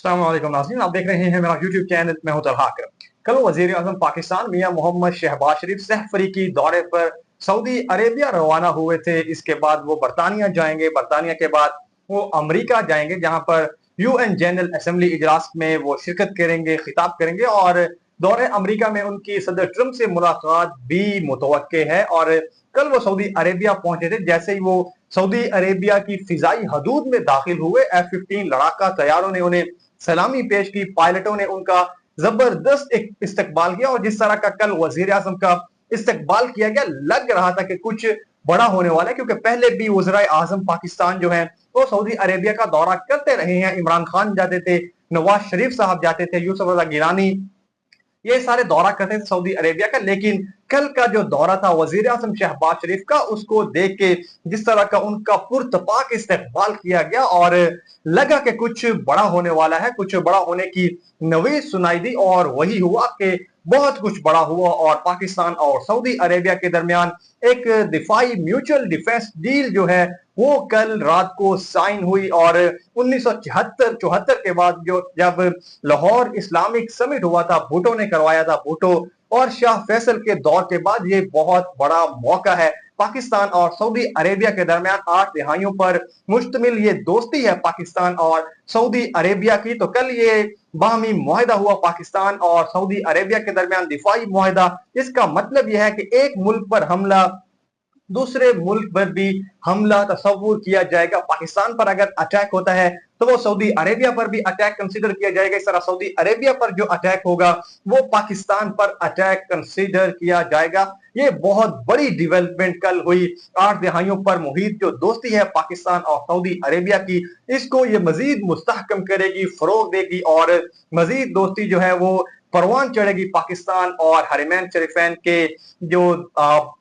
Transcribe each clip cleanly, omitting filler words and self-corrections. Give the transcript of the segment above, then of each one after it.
अस्सलाम वालेकुम नाज़रीन, आप देख रहे हैं मेरा यूट्यूब चैनल। मैं हूं तलहा अकरम। कल वज़ीर आज़म पाकिस्तान मियां मोहम्मद शहबाज शरीफ सह अफ्रीकी दौरे पर सऊदी अरेबिया रवाना हुए थे। इसके बाद वो बरतानिया जाएंगे, बरतानिया के बाद वो अमरीका जाएंगे, जहां पर यूएन जनरल असेंबली इजलास में वो शिरकत करेंगे, खिताब करेंगे। और दौरे अमरीका में उनकी सदर ट्रंप से मुलाकात भी मुतवक्के है। और कल वो सऊदी अरेबिया पहुंचे थे। जैसे ही वो सऊदी अरेबिया की फिजाई हदूद में दाखिल हुए, F-15 लड़ाका तैयारों ने उन्हें सलामी पेश की, पायलटों ने उनका जबरदस्त एक इस्तकबाल किया। और जिस तरह का कल वजीर आजम का इस्तकबाल किया गया, लग रहा था कि कुछ बड़ा होने वाला है, क्योंकि पहले भी वज़ीर आजम पाकिस्तान जो है वो सऊदी अरेबिया का दौरा करते रहे हैं। इमरान खान जाते थे, नवाज शरीफ साहब जाते थे, यूसुफ रजा गिलानी, ये सारे दौरा करते थे सऊदी अरेबिया का। लेकिन कल का जो दौरा था वजीर आजम शहबाज शरीफ का, उसको देख के जिस तरह का उनका पुरतपाक इस्तकबाल किया गया, और लगा कि कुछ बड़ा होने वाला है, कुछ बड़ा होने की नवीद सुनाई दी। और वही हुआ कि बहुत कुछ बड़ा हुआ, और पाकिस्तान और सऊदी अरेबिया के दरमियान एक दिफाई म्यूचुअल डिफेंस डील जो है वो कल रात को साइन हुई। और 1974 के बाद जो जब लाहौर इस्लामिक समिट हुआ था, भुट्टो ने करवाया था, भुट्टो और शाह फैसल के दौर के बाद ये बहुत बड़ा मौका है पाकिस्तान और सऊदी अरेबिया के दरमियान। 8 दिहाइयों पर मुश्तमिल ये दोस्ती है पाकिस्तान और सऊदी अरेबिया की। तो कल ये बाहमी मुआहिदा हुआ पाकिस्तान और सऊदी अरेबिया के दरमियान, दिफाई मुआहिदा। इसका मतलब यह है कि एक मुल्क पर हमला दूसरे मुल्क पर भी हमला तस्वुर किया जाएगा। पाकिस्तान पर अगर अटैक होता है तो वो सऊदी अरेबिया पर भी अटैक कंसीडर किया जाएगा। इस तरह सऊदी अरेबिया पर जो अटैक होगा वो पाकिस्तान पर अटैक कंसीडर किया जाएगा। ये बहुत बड़ी डेवलपमेंट कल हुई। 8 दिहाइयों पर मुहित जो दोस्ती है पाकिस्तान और सऊदी अरेबिया की, इसको ये मजीद मुस्तहकम करेगी, फरोग देगी, और मजीद दोस्ती जो है वो परवान चढ़ेगी पाकिस्तान और हरमैन शरीफैन के जो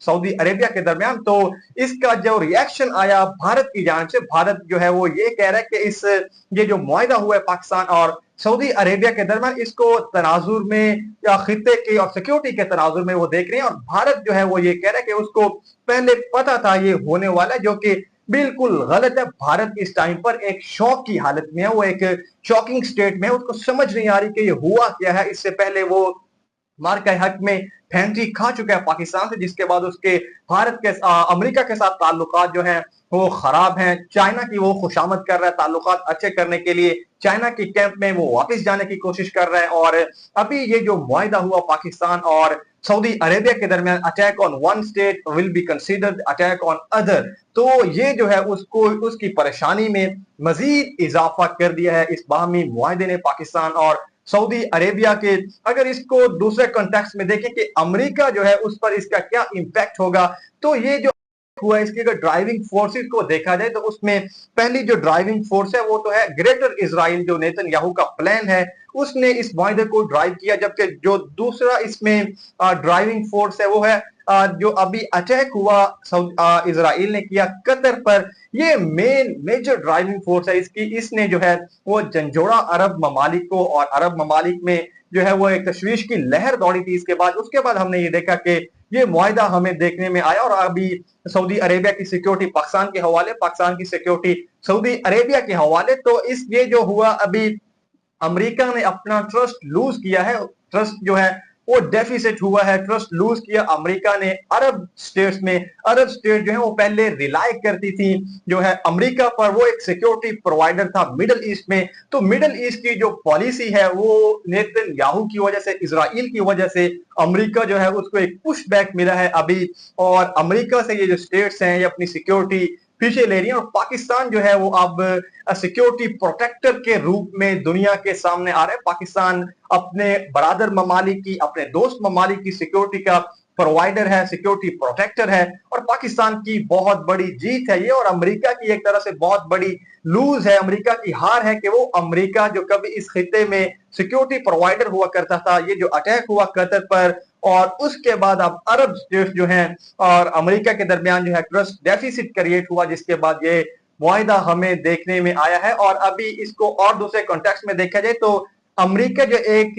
सऊदी अरेबिया के दरमियान। तो इसका जो रिएक्शन आया भारत की जानिब से, भारत जो है वो ये कह रहा है कि ये जो मुआहिदा हुआ है पाकिस्तान और सऊदी अरेबिया के दरमियान, इसको तनाजुर में या खिते के और सिक्योरिटी के तनाजुर में वो देख रहे हैं। और भारत जो है वो ये कह रहा है कि उसको पहले पता था ये होने वाला है, जो कि बिल्कुल गलत है। भारत इस टाइम पर एक शौक की हालत में है, वो एक शॉकिंग स्टेट में है। उसको समझ नहीं आ रही कि ये हुआ क्या है। इससे पहले वो मार के हक में फैंटी खा चुका है पाकिस्तान से, जिसके बाद उसके भारत के अमेरिका के साथ ताल्लुकात जो हैं वो खराब हैं। चाइना की वो खुशामद कर रहा है, ताल्लुकात अच्छे करने के लिए चाइना के कैंप में वो वापस जाने की कोशिश कर रहा है। और अभी ये जो मुआहिदा हुआ पाकिस्तान और सऊदी अरेबिया के दरमियान, attack on one state will be considered attack on other, तो ये जो है उसको उसकी परेशानी में मजीद इजाफा कर दिया है इस बाहमी मुआहिदे ने पाकिस्तान और सऊदी अरेबिया के। अगर इसको दूसरे कॉन्टेक्स्ट में देखें कि अमेरिका जो है उस पर इसका क्या इंपैक्ट होगा, तो ये जो हुआ इसकी अगर ड्राइविंग फोर्सेस को देखा जाए तो उसमें पहली जो ड्राइविंग फोर्स है वो तो है ग्रेटर इजराइल, जो नेतन्याहू का प्लान है उसने इस मुआहिदे को ड्राइव किया। जबकि जो दूसरा इसमें ड्राइविंग फोर्स है वो है जो अभी अटैक हुआ इजराइल ने किया कतर पर, ये मेन मेजर ड्राइविंग फोर्स है इसकी। इसने जो है वो झंझोड़ा अरब ममालिक को, और अरब ममालिक में जो है वो एक तशवीश की लहर दौड़ी थी। उसके बाद हमने ये देखा कि ये मुआहिदा हमें देखने में आया। और अभी सऊदी अरेबिया की सिक्योरिटी पाकिस्तान के हवाले, पाकिस्तान की सिक्योरिटी सऊदी अरेबिया के हवाले। तो इस ये जो हुआ, अभी अमेरिका ने अपना ट्रस्ट लूज किया है, ट्रस्ट जो है वो डेफिसिट हुआ है, ट्रस्ट लूज किया अमेरिका ने अरब स्टेट्स में। अरब स्टेट जो है वो पहले रिलाई करती थी जो है अमेरिका पर, वो एक सिक्योरिटी प्रोवाइडर था मिडल ईस्ट में। तो मिडल ईस्ट की जो पॉलिसी है वो नेतन्याहू की वजह से, इजराइल की वजह से अमेरिका जो है उसको एक पुश बैक मिला है अभी। और अमेरिका से ये जो स्टेट्स हैं ये अपनी सिक्योरिटी पीछे ले रही है, और पाकिस्तान जो है वो अब सिक्योरिटी प्रोटेक्टर के रूप में दुनिया के सामने आ रहा है। पाकिस्तान अपने बरादर ममालिक की, अपने दोस्त ममालिक की सिक्योरिटी का प्रोवाइडर है, सिक्योरिटी प्रोटेक्टर है। और पाकिस्तान की बहुत बड़ी जीत है ये, और अमेरिका की एक तरह से बहुत बड़ी लूज है, अमेरिका की हार है कि वो अमेरिका जो कभी इस खिते में सिक्योरिटी प्रोवाइडर हुआ करता था, ये जो अटैक हुआ कतर पर, और उसके बाद अब अरब स्टेट्स जो हैं और अमेरिका के दरमियान जो है ट्रस्ट डेफिसिट क्रिएट हुआ, जिसके बाद ये मुआहिदा हमें देखने में आया है। और अभी इसको और दूसरे कॉन्टेक्स्ट में देखा जाए तो अमेरिका जो एक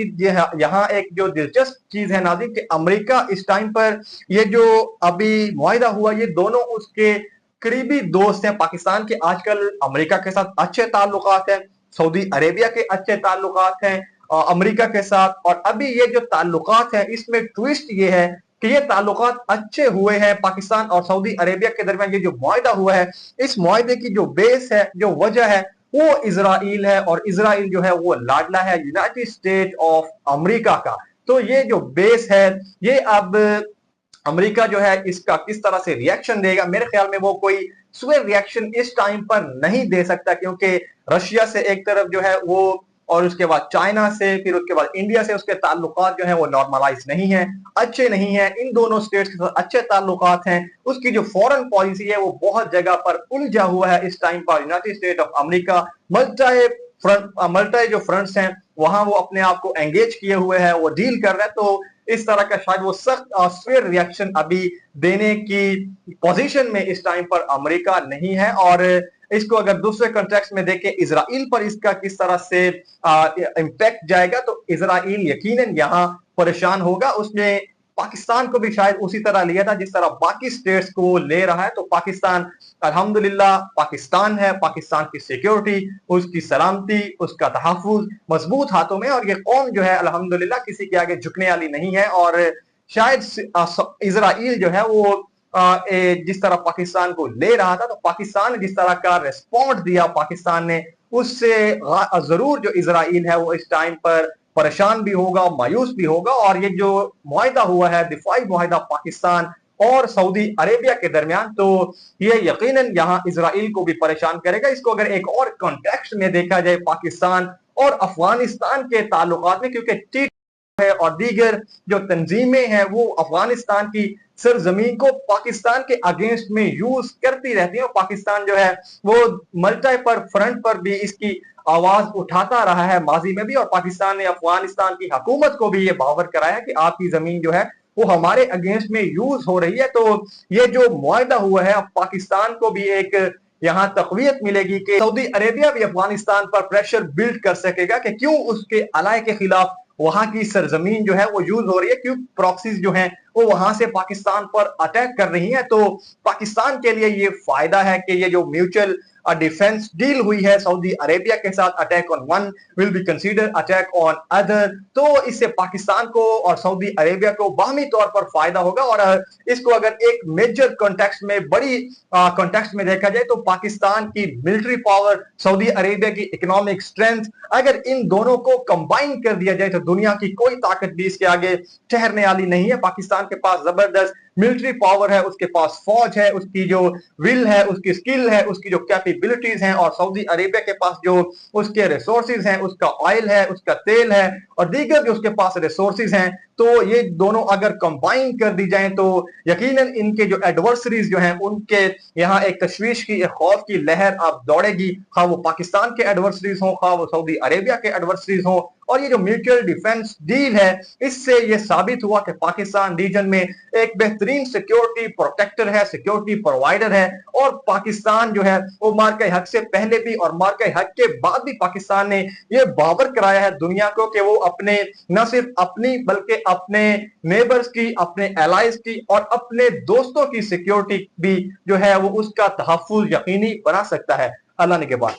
यहाँ एक जो दिलचस्प चीज है नाज़रीन, कि अमेरिका इस टाइम पर ये जो अभी मुआहिदा हुआ, ये दोनों उसके करीबी दोस्त हैं पाकिस्तान के। आजकल अमेरिका के साथ अच्छे ताल्लुकात हैं, सऊदी अरेबिया के अच्छे ताल्लुकात हैं अमेरिका के साथ, और अभी ये जो ताल्लुकात हैं इसमें ट्विस्ट ये है कि ये ताल्लुकात अच्छे हुए हैं पाकिस्तान और सऊदी अरेबिया के दरमियान। ये जो मुआहदा हुआ है, इस मुआहदे की जो बेस है, जो वजह है, वो इजराइल है, और इजराइल जो है वो लाडला है यूनाइटेड स्टेट ऑफ अमेरिका का। तो ये जो बेस है, ये अब अमेरिका जो है इसका किस तरह से रिएक्शन देगा, मेरे ख्याल में वो कोई स्वे रिएक्शन इस टाइम पर नहीं दे सकता, क्योंकि रशिया से एक तरफ जो है वो, और उसके बाद चाइना से, फिर उसके बाद इंडिया से उसके ताल्लुकात जो है वो नॉर्मलाइज नहीं है, अच्छे नहीं है। इन दोनों स्टेट्स के साथ अच्छे ताल्लुकात हैं। उसकी जो फॉरेन पॉलिसी है वो बहुत जगह पर उलझा हुआ है इस टाइम पर। United state of America multi जो फ्रंट्स हैं वहां वो अपने आप को एंगेज किए हुए हैं, वो डील कर रहे हैं। तो इस तरह का शायद वो सख्त और स्वेर रिएक्शन अभी देने की पोजीशन में इस टाइम पर अमेरिका नहीं है। और इसको अगर दूसरे कॉन्टेक्स्ट में देखें, इजराइल पर इसका किस तरह से इम्पैक्ट जाएगा, तो इजराइल यकीनन यहां परेशान होगा। उसने पाकिस्तान को भी शायद उसी तरह लिया था जिस तरह बाकी स्टेट्स को ले रहा है। तो पाकिस्तान अल्हम्दुलिल्लाह पाकिस्तान है, पाकिस्तान की सिक्योरिटी, उसकी सलामती, उसका तहफ़्फ़ुज़ मजबूत हाथों में, और ये कौम जो है अल्हम्दुलिल्लाह किसी के आगे झुकने वाली नहीं है। और शायद इजराइल जो है वो जिस तरह पाकिस्तान को ले रहा था, तो पाकिस्तान ने जिस तरह का रिस्पॉन्स दिया पाकिस्तान ने, उससे जरूर जो इजराइल है वो इस टाइम पर परेशान भी होगा, मायूस भी होगा। और ये जो मुआहदा हुआ है, दिफाई मुआहदा पाकिस्तान और सऊदी अरेबिया के दरमियान, तो ये यकीनन यहाँ इजराइल को भी परेशान करेगा। इसको अगर एक और कॉन्टेक्स्ट में देखा जाए पाकिस्तान और अफगानिस्तान के ताल्लुकात में, क्योंकि टी है और दीगर जो तंजीमें हैं वो अफगानिस्तान की सरजमीन को पाकिस्तान के अगेंस्ट में यूज करती रहती है, और पाकिस्तान जो है वो मल्टी पर फ्रंट पर भी इसकी आवाज उठाता रहा है माजी में भी। और पाकिस्तान ने अफगानिस्तान की हुकूमत को भी ये बावर कराया कि आपकी जमीन जो है वो हमारे अगेंस्ट में यूज हो रही है। तो ये जो मुआहदा हुआ है, अब पाकिस्तान को भी एक यहाँ तकवीयत मिलेगी कि सऊदी अरेबिया भी अफगानिस्तान पर प्रेशर बिल्ड कर सकेगा कि क्यों उसके अलाय के खिलाफ वहां की सरजमीन जो है वो यूज हो रही है, क्यों प्रॉक्सीज जो हैं वो वहां से पाकिस्तान पर अटैक कर रही हैं। तो पाकिस्तान के लिए ये फायदा है कि ये जो म्यूचुअल डिफेंस डील हुई है सऊदी अरेबिया के साथ, attack on one will be consider attack on other, तो इससे पाकिस्तान को और सऊदी अरेबिया को बाहमी तौर पर फायदा होगा। और इसको अगर एक मेजर कॉन्टेक्स्ट में, बड़ी कॉन्टेक्स्ट में देखा जाए, तो पाकिस्तान की मिलिट्री पावर, सऊदी अरेबिया की इकोनॉमिक स्ट्रेंथ, अगर इन दोनों को कंबाइन कर दिया जाए तो दुनिया की कोई ताकत भी इसके आगे ठहरने वाली नहीं है। पाकिस्तान के पास जबरदस्त मिलिट्री पावर है, उसके पास फौज है, उसकी जो विल है, उसकी स्किल है, उसकी जो कैपेबिलिटीज हैं, और सऊदी अरेबिया के पास जो उसके रिसोर्सेज हैं, उसका ऑयल है, उसका तेल है, और दीगर जो उसके पास रिसोर्सेज हैं, तो ये दोनों अगर कंबाइन कर दी जाएं तो यकीनन इनके जो एडवर्सरीज जो हैं उनके यहाँ एक तशवीश की, एक खौफ की लहर अब दौड़ेगी, खा वो पाकिस्तान के एडवर्सरीज हों, खा वो सऊदी अरेबिया के एडवर्सरीज हों। और ये जो म्यूचुअल डिफेंस डील है, इससे ये साबित हुआ कि पाकिस्तान रीजन में एक बेहतरीन सिक्योरिटी प्रोटेक्टर है, सिक्योरिटी प्रोवाइडर है। और पाकिस्तान जो है वो मार्के हक से पहले भी और मार्के हक के बाद भी पाकिस्तान ने ये बावर कराया है दुनिया को कि वो अपने, न सिर्फ अपनी बल्कि अपने नेबर्स की, अपने एलाइज की और अपने दोस्तों की सिक्योरिटी भी जो है वो उसका तहफ्फुज यकीनी बना सकता है। अल्लाह ने के बाद।